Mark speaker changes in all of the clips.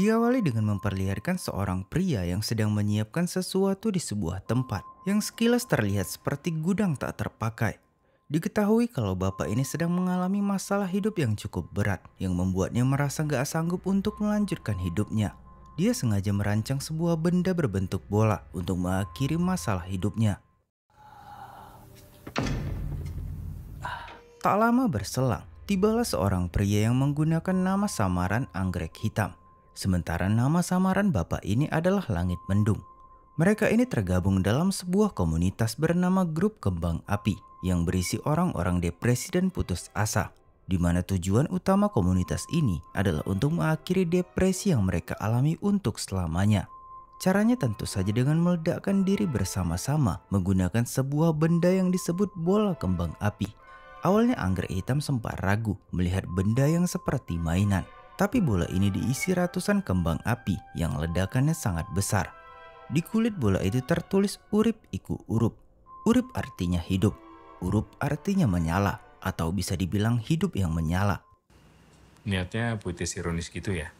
Speaker 1: Diawali dengan memperlihatkan seorang pria yang sedang menyiapkan sesuatu di sebuah tempat yang sekilas terlihat seperti gudang tak terpakai. Diketahui kalau bapak ini sedang mengalami masalah hidup yang cukup berat yang membuatnya merasa gak sanggup untuk melanjutkan hidupnya. Dia sengaja merancang sebuah benda berbentuk bola untuk mengakhiri masalah hidupnya. Tak lama berselang, tibalah seorang pria yang menggunakan nama samaran Anggrek Hitam. Sementara nama samaran bapak ini adalah Langit Mendung. Mereka ini tergabung dalam sebuah komunitas bernama Grup Kembang Api yang berisi orang-orang depresi dan putus asa, di mana tujuan utama komunitas ini adalah untuk mengakhiri depresi yang mereka alami untuk selamanya. Caranya tentu saja dengan meledakkan diri bersama-sama menggunakan sebuah benda yang disebut bola kembang api. Awalnya Anggrek Hitam sempat ragu melihat benda yang seperti mainan. Tapi bola ini diisi ratusan kembang api yang ledakannya sangat besar. Di kulit bola itu tertulis urip iku urup. Urip artinya hidup. Urup artinya menyala atau bisa dibilang hidup yang menyala.
Speaker 2: Niatnya puitis ironis gitu ya?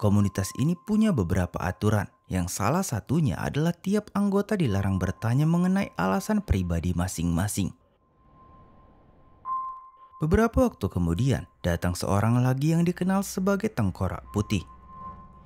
Speaker 1: Komunitas ini punya beberapa aturan yang salah satunya adalah tiap anggota dilarang bertanya mengenai alasan pribadi masing-masing. Beberapa waktu kemudian, datang seorang lagi yang dikenal sebagai Tengkorak Putih.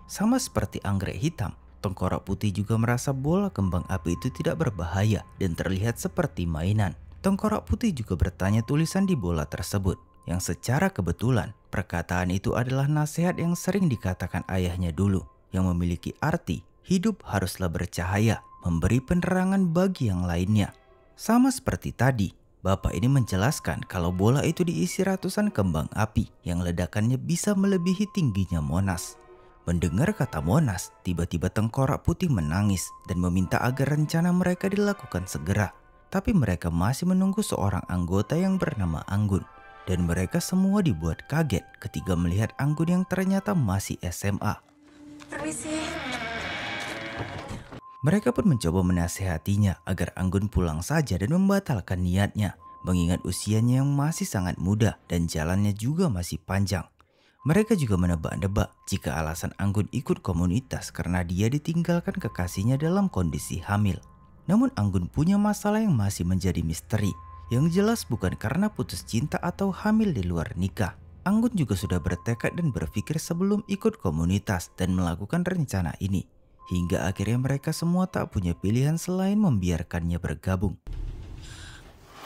Speaker 1: Sama seperti Anggrek Hitam, Tengkorak Putih juga merasa bola kembang api itu tidak berbahaya dan terlihat seperti mainan. Tengkorak Putih juga bertanya tulisan di bola tersebut, yang secara kebetulan perkataan itu adalah nasihat yang sering dikatakan ayahnya dulu, yang memiliki arti hidup haruslah bercahaya, memberi penerangan bagi yang lainnya. Sama seperti tadi, bapak ini menjelaskan kalau bola itu diisi ratusan kembang api yang ledakannya bisa melebihi tingginya Monas. Mendengar kata Monas, tiba-tiba Tengkorak Putih menangis dan meminta agar rencana mereka dilakukan segera. Tapi mereka masih menunggu seorang anggota yang bernama Anggun. Dan mereka semua dibuat kaget ketika melihat Anggun yang ternyata masih SMA.
Speaker 3: Permisi.
Speaker 1: Mereka pun mencoba menasehatinya agar Anggun pulang saja dan membatalkan niatnya, mengingat usianya yang masih sangat muda dan jalannya juga masih panjang. Mereka juga menebak-nebak jika alasan Anggun ikut komunitas karena dia ditinggalkan kekasihnya dalam kondisi hamil. Namun Anggun punya masalah yang masih menjadi misteri, yang jelas bukan karena putus cinta atau hamil di luar nikah. Anggun juga sudah bertekad dan berpikir sebelum ikut komunitas dan melakukan rencana ini. Hingga akhirnya mereka semua tak punya pilihan selain membiarkannya bergabung.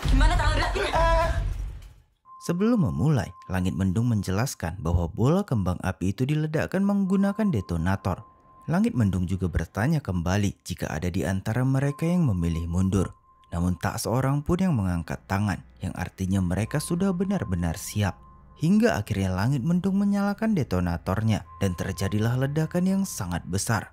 Speaker 3: Gimana tangga?
Speaker 1: Sebelum memulai, Langit Mendung menjelaskan bahwa bola kembang api itu diledakkan menggunakan detonator. Langit Mendung juga bertanya kembali jika ada di antara mereka yang memilih mundur. Namun tak seorang pun yang mengangkat tangan, yang artinya mereka sudah benar-benar siap. Hingga akhirnya Langit Mendung menyalakan detonatornya dan terjadilah ledakan yang sangat besar.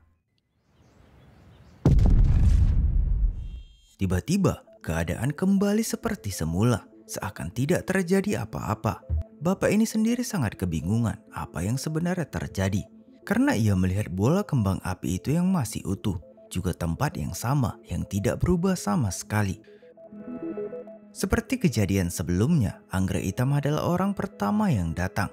Speaker 1: Tiba-tiba, keadaan kembali seperti semula, seakan tidak terjadi apa-apa. Bapak ini sendiri sangat kebingungan apa yang sebenarnya terjadi, karena ia melihat bola kembang api itu yang masih utuh, juga tempat yang sama yang tidak berubah sama sekali. Seperti kejadian sebelumnya, Anggrek Hitam adalah orang pertama yang datang.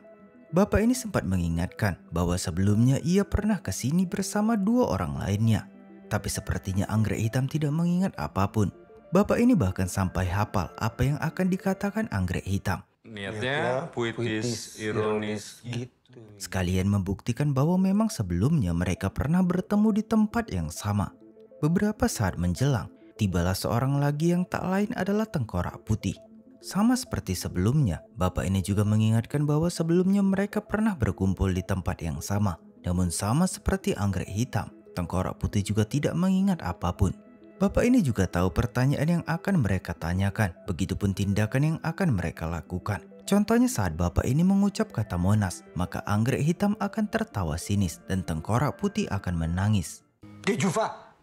Speaker 1: Bapak ini sempat mengingatkan bahwa sebelumnya ia pernah ke sini bersama dua orang lainnya. Tapi sepertinya Anggrek Hitam tidak mengingat apapun. Bapak ini bahkan sampai hafal apa yang akan dikatakan Anggrek Hitam.
Speaker 2: Niatnya puitis ironis gitu.
Speaker 1: Sekalian membuktikan bahwa memang sebelumnya mereka pernah bertemu di tempat yang sama. Beberapa saat menjelang, tibalah seorang lagi yang tak lain adalah Tengkorak Putih. Sama seperti sebelumnya, bapak ini juga mengingatkan bahwa sebelumnya mereka pernah berkumpul di tempat yang sama. Namun sama seperti Anggrek Hitam, Tengkorak Putih juga tidak mengingat apapun. Bapak ini juga tahu pertanyaan yang akan mereka tanyakan, begitupun tindakan yang akan mereka lakukan. Contohnya saat bapak ini mengucap kata Monas, maka Anggrek Hitam akan tertawa sinis dan Tengkorak Putih akan menangis.
Speaker 4: Dejuva.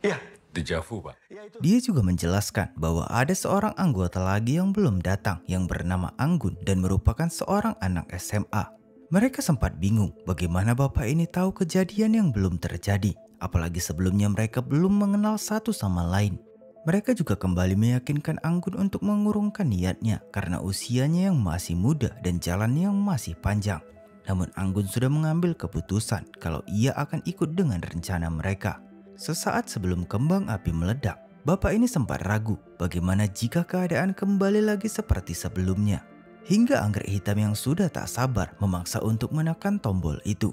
Speaker 4: Ya.
Speaker 2: Dejavu, Pak.
Speaker 1: Dia juga menjelaskan bahwa ada seorang anggota lagi yang belum datang yang bernama Anggun dan merupakan seorang anak SMA. Mereka sempat bingung bagaimana bapak ini tahu kejadian yang belum terjadi, apalagi sebelumnya mereka belum mengenal satu sama lain. Mereka juga kembali meyakinkan Anggun untuk mengurungkan niatnya karena usianya yang masih muda dan jalan yang masih panjang. Namun Anggun sudah mengambil keputusan kalau ia akan ikut dengan rencana mereka. Sesaat sebelum kembang api meledak, bapak ini sempat ragu bagaimana jika keadaan kembali lagi seperti sebelumnya. Hingga anggrek hitam yang sudah tak sabar memaksa untuk menekan tombol itu.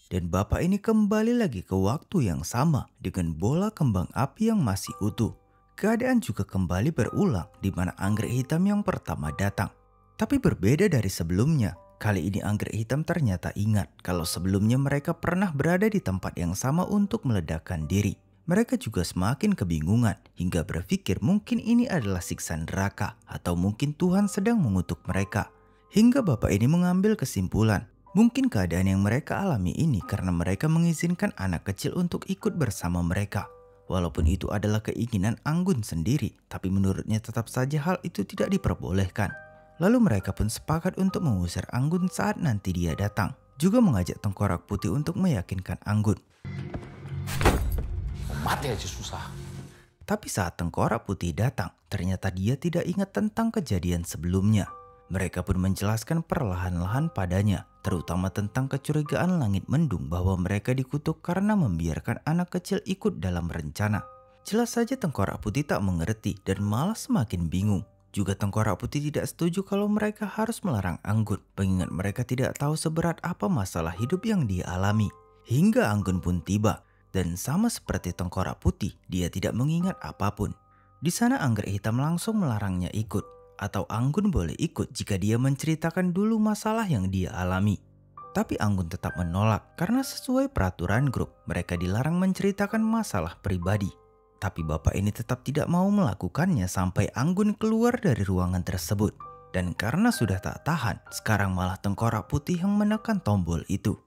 Speaker 1: Dan bapak ini kembali lagi ke waktu yang sama dengan bola kembang api yang masih utuh. Keadaan juga kembali berulang di mana anggrek hitam yang pertama datang. Tapi berbeda dari sebelumnya, kali ini anggrek hitam ternyata ingat kalau sebelumnya mereka pernah berada di tempat yang sama untuk meledakkan diri. Mereka juga semakin kebingungan hingga berpikir mungkin ini adalah siksa neraka atau mungkin Tuhan sedang mengutuk mereka. Hingga bapak ini mengambil kesimpulan, mungkin keadaan yang mereka alami ini karena mereka mengizinkan anak kecil untuk ikut bersama mereka. Walaupun itu adalah keinginan Anggun sendiri, tapi menurutnya tetap saja hal itu tidak diperbolehkan. Lalu mereka pun sepakat untuk mengusir Anggun saat nanti dia datang. Juga mengajak Tengkorak Putih untuk meyakinkan Anggun.
Speaker 4: Mati aja susah.
Speaker 1: Tapi saat Tengkorak Putih datang, ternyata dia tidak ingat tentang kejadian sebelumnya. Mereka pun menjelaskan perlahan-lahan padanya, terutama tentang kecurigaan Langit Mendung bahwa mereka dikutuk karena membiarkan anak kecil ikut dalam rencana. Jelas saja Tengkorak Putih tak mengerti dan malah semakin bingung. Juga Tengkorak Putih tidak setuju kalau mereka harus melarang Anggun, mengingat mereka tidak tahu seberat apa masalah hidup yang dia alami. Hingga Anggun pun tiba, dan sama seperti Tengkorak Putih, dia tidak mengingat apapun. Di sana anggrek hitam langsung melarangnya ikut. Atau Anggun boleh ikut jika dia menceritakan dulu masalah yang dia alami. Tapi Anggun tetap menolak karena sesuai peraturan grup mereka dilarang menceritakan masalah pribadi. Tapi bapak ini tetap tidak mau melakukannya sampai Anggun keluar dari ruangan tersebut. Dan karena sudah tak tahan, sekarang malah Tengkorak Putih yang menekan tombol itu.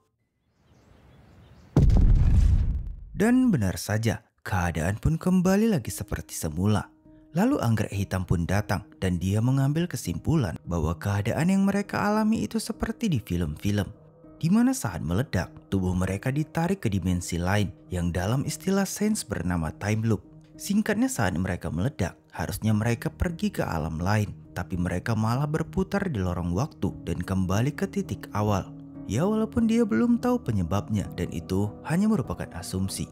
Speaker 1: Dan benar saja, keadaan pun kembali lagi seperti semula. Lalu anggrek hitam pun datang dan dia mengambil kesimpulan bahwa keadaan yang mereka alami itu seperti di film-film. Di mana saat meledak, tubuh mereka ditarik ke dimensi lain yang dalam istilah sains bernama time loop. Singkatnya saat mereka meledak, harusnya mereka pergi ke alam lain, tapi mereka malah berputar di lorong waktu dan kembali ke titik awal. Ya walaupun dia belum tahu penyebabnya dan itu hanya merupakan asumsi.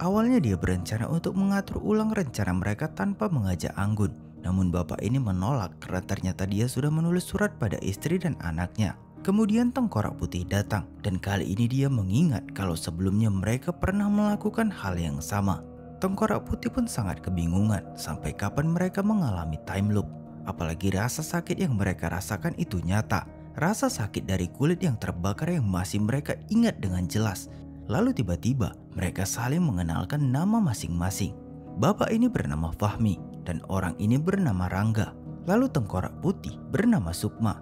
Speaker 1: Awalnya dia berencana untuk mengatur ulang rencana mereka tanpa mengajak Anggun. Namun bapak ini menolak karena ternyata dia sudah menulis surat pada istri dan anaknya. Kemudian Tengkorak Putih datang dan kali ini dia mengingat kalau sebelumnya mereka pernah melakukan hal yang sama. Tengkorak Putih pun sangat kebingungan sampai kapan mereka mengalami time loop. Apalagi rasa sakit yang mereka rasakan itu nyata. Rasa sakit dari kulit yang terbakar yang masih mereka ingat dengan jelas. Lalu tiba-tiba mereka saling mengenalkan nama masing-masing. Bapak ini bernama Fahmi dan orang ini bernama Rangga. Lalu Tengkorak Putih bernama Sukma.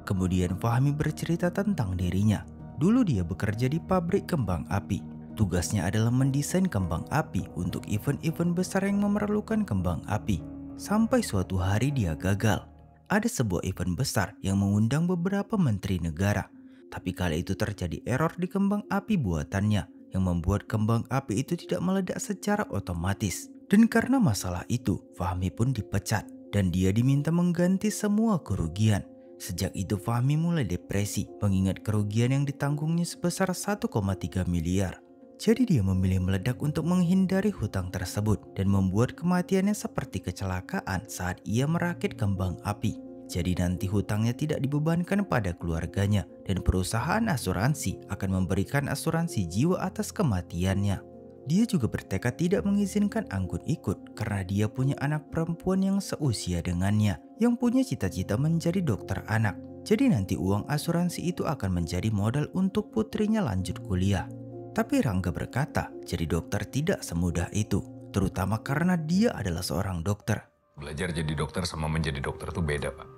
Speaker 1: Kemudian Fahmi bercerita tentang dirinya. Dulu dia bekerja di pabrik kembang api. Tugasnya adalah mendesain kembang api untuk event-event besar yang memerlukan kembang api. Sampai suatu hari dia gagal. Ada sebuah event besar yang mengundang beberapa menteri negara. Tapi kali itu terjadi error di kembang api buatannya yang membuat kembang api itu tidak meledak secara otomatis. Dan karena masalah itu, Fahmi pun dipecat dan dia diminta mengganti semua kerugian. Sejak itu Fahmi mulai depresi mengingat kerugian yang ditanggungnya sebesar 1,3 miliar. Jadi dia memilih meledak untuk menghindari hutang tersebut dan membuat kematiannya seperti kecelakaan saat ia merakit kembang api. Jadi nanti hutangnya tidak dibebankan pada keluarganya dan perusahaan asuransi akan memberikan asuransi jiwa atas kematiannya. Dia juga bertekad tidak mengizinkan Anggun ikut karena dia punya anak perempuan yang seusia dengannya yang punya cita-cita menjadi dokter anak. Jadi nanti uang asuransi itu akan menjadi modal untuk putrinya lanjut kuliah. Tapi Rangga berkata, jadi dokter tidak semudah itu, terutama karena dia adalah seorang dokter.
Speaker 2: Belajar jadi dokter sama menjadi dokter tuh beda, Pak.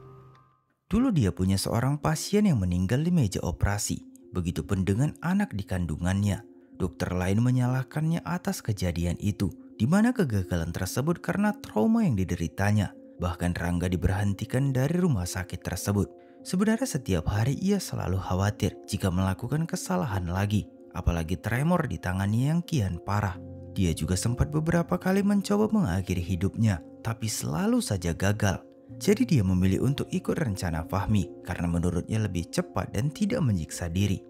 Speaker 1: Dulu dia punya seorang pasien yang meninggal di meja operasi. Begitupun dengan anak di kandungannya. Dokter lain menyalahkannya atas kejadian itu, di mana kegagalan tersebut karena trauma yang dideritanya. Bahkan Rangga diberhentikan dari rumah sakit tersebut. Sebenarnya setiap hari ia selalu khawatir jika melakukan kesalahan lagi, apalagi tremor di tangannya yang kian parah. Dia juga sempat beberapa kali mencoba mengakhiri hidupnya, tapi selalu saja gagal. Jadi dia memilih untuk ikut rencana Fahmi karena menurutnya lebih cepat dan tidak menyiksa diri.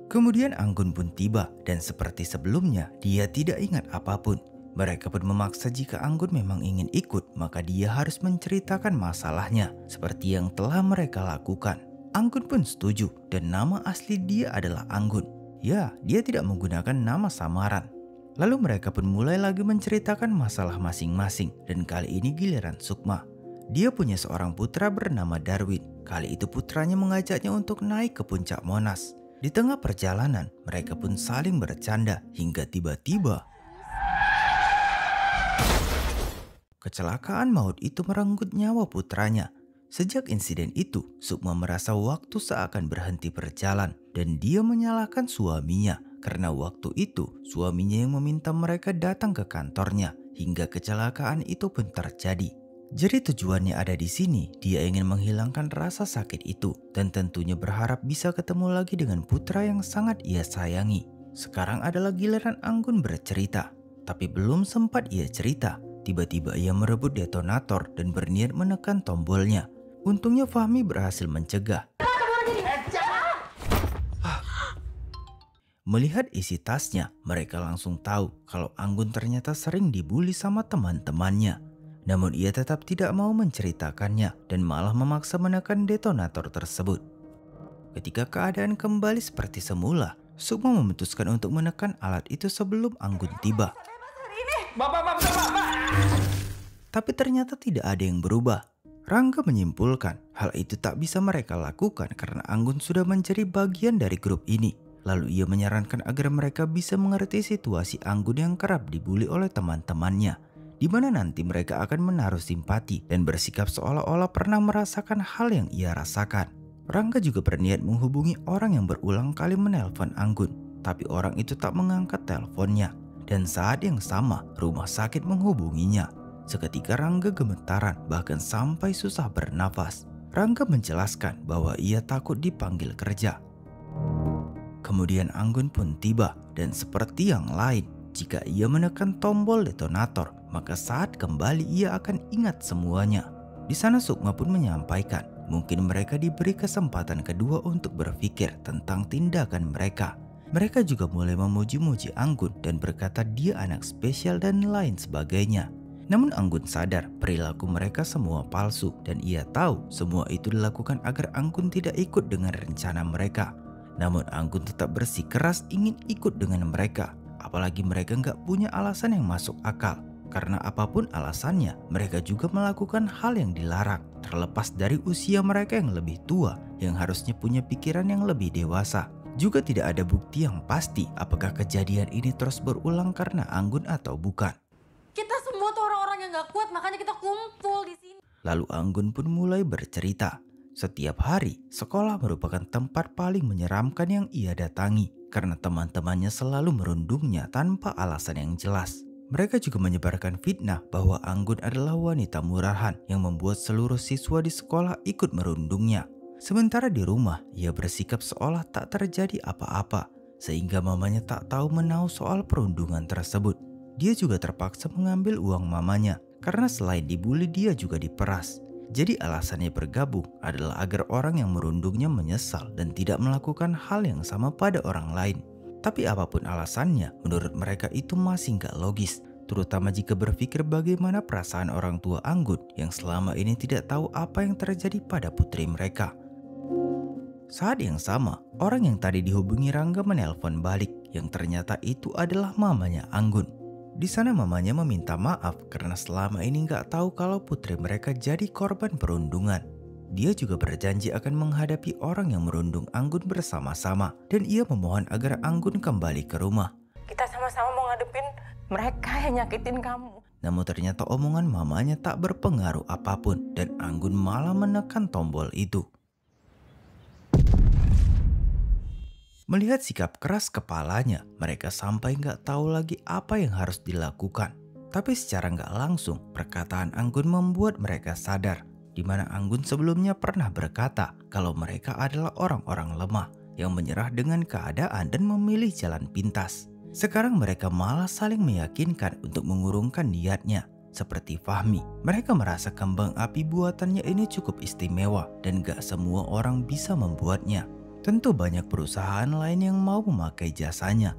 Speaker 1: Kemudian Anggun pun tiba dan seperti sebelumnya dia tidak ingat apapun. Mereka pun memaksa jika Anggun memang ingin ikut maka dia harus menceritakan masalahnya seperti yang telah mereka lakukan. Anggun pun setuju dan nama asli dia adalah Anggun. Ya, dia tidak menggunakan nama samaran. Lalu mereka pun mulai lagi menceritakan masalah masing-masing dan kali ini giliran Sukma. Dia punya seorang putra bernama Darwin. Kali itu putranya mengajaknya untuk naik ke puncak Monas. Di tengah perjalanan, mereka pun saling bercanda hingga tiba-tiba kecelakaan maut itu merenggut nyawa putranya. Sejak insiden itu, Sukma merasa waktu seakan berhenti berjalan dan dia menyalahkan suaminya karena waktu itu suaminya yang meminta mereka datang ke kantornya hingga kecelakaan itu pun terjadi. Jadi tujuannya ada di sini, dia ingin menghilangkan rasa sakit itu dan tentunya berharap bisa ketemu lagi dengan putra yang sangat ia sayangi. Sekarang adalah giliran Anggun bercerita, tapi belum sempat ia cerita, tiba-tiba ia merebut detonator dan berniat menekan tombolnya. Untungnya Fahmi berhasil mencegah. Melihat isi tasnya, mereka langsung tahu kalau Anggun ternyata sering dibully sama teman-temannya. Namun ia tetap tidak mau menceritakannya dan malah memaksa menekan detonator tersebut. Ketika keadaan kembali seperti semula, Sukma memutuskan untuk menekan alat itu sebelum Anggun tiba.
Speaker 4: Bapak.
Speaker 1: Tapi ternyata tidak ada yang berubah. Rangga menyimpulkan hal itu tak bisa mereka lakukan karena Anggun sudah menjadi bagian dari grup ini. Lalu ia menyarankan agar mereka bisa mengerti situasi Anggun yang kerap dibully oleh teman-temannya, di mana nanti mereka akan menaruh simpati dan bersikap seolah-olah pernah merasakan hal yang ia rasakan. Rangga juga berniat menghubungi orang yang berulang kali menelpon Anggun, tapi orang itu tak mengangkat teleponnya. Dan saat yang sama, rumah sakit menghubunginya. Seketika Rangga gemetaran, bahkan sampai susah bernafas. Rangga menjelaskan bahwa ia takut dipanggil kerja. Kemudian Anggun pun tiba, dan seperti yang lain, jika ia menekan tombol detonator, maka saat kembali ia akan ingat semuanya. Di sana Sukma pun menyampaikan, mungkin mereka diberi kesempatan kedua untuk berpikir tentang tindakan mereka. Mereka juga mulai memuji-muji Anggun dan berkata dia anak spesial dan lain sebagainya. Namun Anggun sadar perilaku mereka semua palsu dan ia tahu semua itu dilakukan agar Anggun tidak ikut dengan rencana mereka. Namun Anggun tetap bersikeras ingin ikut dengan mereka. Apalagi mereka nggak punya alasan yang masuk akal. Karena apapun alasannya, mereka juga melakukan hal yang dilarang. Terlepas dari usia mereka yang lebih tua, yang harusnya punya pikiran yang lebih dewasa. Juga tidak ada bukti yang pasti apakah kejadian ini terus berulang karena Anggun atau bukan.
Speaker 3: Kita semua tuh orang-orang yang gak kuat, makanya kita kumpul di sini.
Speaker 1: Lalu Anggun pun mulai bercerita. Setiap hari, sekolah merupakan tempat paling menyeramkan yang ia datangi. Karena teman-temannya selalu merundungnya tanpa alasan yang jelas. Mereka juga menyebarkan fitnah bahwa Anggun adalah wanita murahan yang membuat seluruh siswa di sekolah ikut merundungnya. Sementara di rumah, ia bersikap seolah tak terjadi apa-apa, sehingga mamanya tak tahu menahu soal perundungan tersebut. Dia juga terpaksa mengambil uang mamanya, karena selain dibully dia juga diperas. Jadi alasannya bergabung adalah agar orang yang merundungnya menyesal dan tidak melakukan hal yang sama pada orang lain. Tapi apapun alasannya, menurut mereka itu masih gak logis. Terutama jika berpikir bagaimana perasaan orang tua Anggun yang selama ini tidak tahu apa yang terjadi pada putri mereka. Saat yang sama, orang yang tadi dihubungi Rangga menelpon balik, yang ternyata itu adalah mamanya Anggun. Di sana mamanya meminta maaf karena selama ini gak tahu kalau putri mereka jadi korban perundungan. Dia juga berjanji akan menghadapi orang yang merundung Anggun bersama-sama dan ia memohon agar Anggun kembali ke rumah.
Speaker 3: Kita sama-sama mau ngadepin mereka yang nyakitin kamu.
Speaker 1: Namun ternyata omongan mamanya tak berpengaruh apapun dan Anggun malah menekan tombol itu. Melihat sikap keras kepalanya, mereka sampai gak tahu lagi apa yang harus dilakukan. Tapi secara gak langsung, perkataan Anggun membuat mereka sadar. Di mana Anggun sebelumnya pernah berkata kalau mereka adalah orang-orang lemah yang menyerah dengan keadaan dan memilih jalan pintas. Sekarang mereka malah saling meyakinkan untuk mengurungkan niatnya. Seperti Fahmi, mereka merasa kembang api buatannya ini cukup istimewa dan gak semua orang bisa membuatnya. Tentu banyak perusahaan lain yang mau memakai jasanya.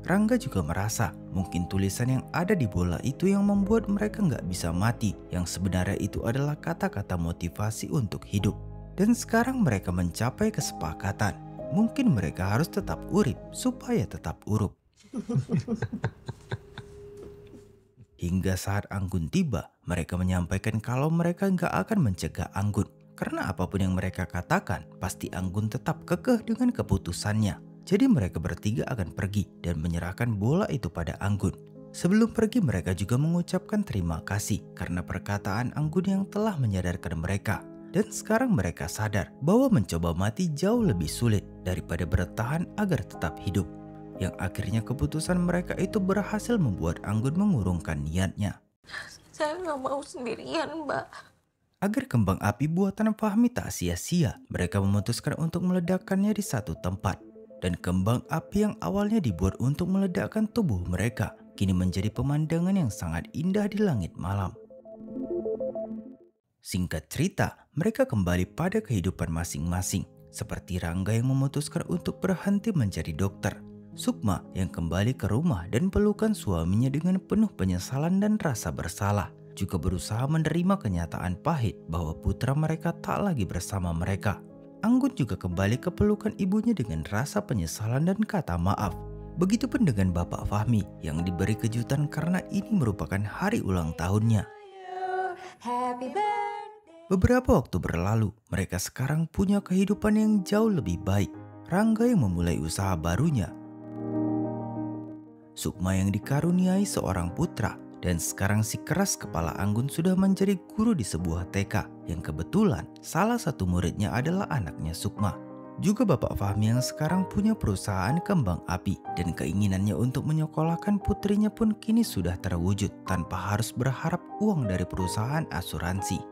Speaker 1: Rangga juga merasa mungkin tulisan yang ada di bola itu yang membuat mereka nggak bisa mati, yang sebenarnya itu adalah kata-kata motivasi untuk hidup. Dan sekarang mereka mencapai kesepakatan, mungkin mereka harus tetap urip supaya tetap urup. Hingga saat Anggun tiba, mereka menyampaikan kalau mereka nggak akan mencegah Anggun. Karena apapun yang mereka katakan, pasti Anggun tetap kekeh dengan keputusannya. Jadi mereka bertiga akan pergi dan menyerahkan bola itu pada Anggun. Sebelum pergi mereka juga mengucapkan terima kasih karena perkataan Anggun yang telah menyadarkan mereka. Dan sekarang mereka sadar bahwa mencoba mati jauh lebih sulit daripada bertahan agar tetap hidup. Yang akhirnya keputusan mereka itu berhasil membuat Anggun mengurungkan niatnya.
Speaker 5: Saya nggak mau sendirian, Mbak.
Speaker 1: Agar kembang api buatan Fahmi tak sia-sia, mereka memutuskan untuk meledakkannya di satu tempat. Dan kembang api yang awalnya dibuat untuk meledakkan tubuh mereka, kini menjadi pemandangan yang sangat indah di langit malam. Singkat cerita, mereka kembali pada kehidupan masing-masing. Seperti Rangga yang memutuskan untuk berhenti menjadi dokter. Sukma yang kembali ke rumah dan pelukan suaminya dengan penuh penyesalan dan rasa bersalah. Juga berusaha menerima kenyataan pahit bahwa putra mereka tak lagi bersama mereka. Anggun juga kembali ke pelukan ibunya dengan rasa penyesalan dan kata maaf. Begitupun dengan Bapak Fahmi yang diberi kejutan karena ini merupakan hari ulang tahunnya. Beberapa waktu berlalu, mereka sekarang punya kehidupan yang jauh lebih baik. Rangga yang memulai usaha barunya. Sukma yang dikaruniai seorang putra. Dan sekarang si keras kepala Anggun sudah menjadi guru di sebuah TK yang kebetulan salah satu muridnya adalah anaknya Sukma. Juga Bapak Fahmi yang sekarang punya perusahaan kembang api dan keinginannya untuk menyekolahkan putrinya pun kini sudah terwujud tanpa harus berharap uang dari perusahaan asuransi.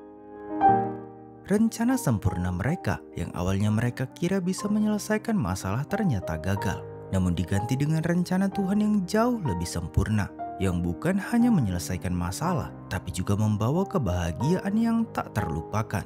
Speaker 1: Rencana sempurna mereka yang awalnya mereka kira bisa menyelesaikan masalah ternyata gagal, namun diganti dengan rencana Tuhan yang jauh lebih sempurna. Yang bukan hanya menyelesaikan masalah, tapi juga membawa kebahagiaan yang tak terlupakan.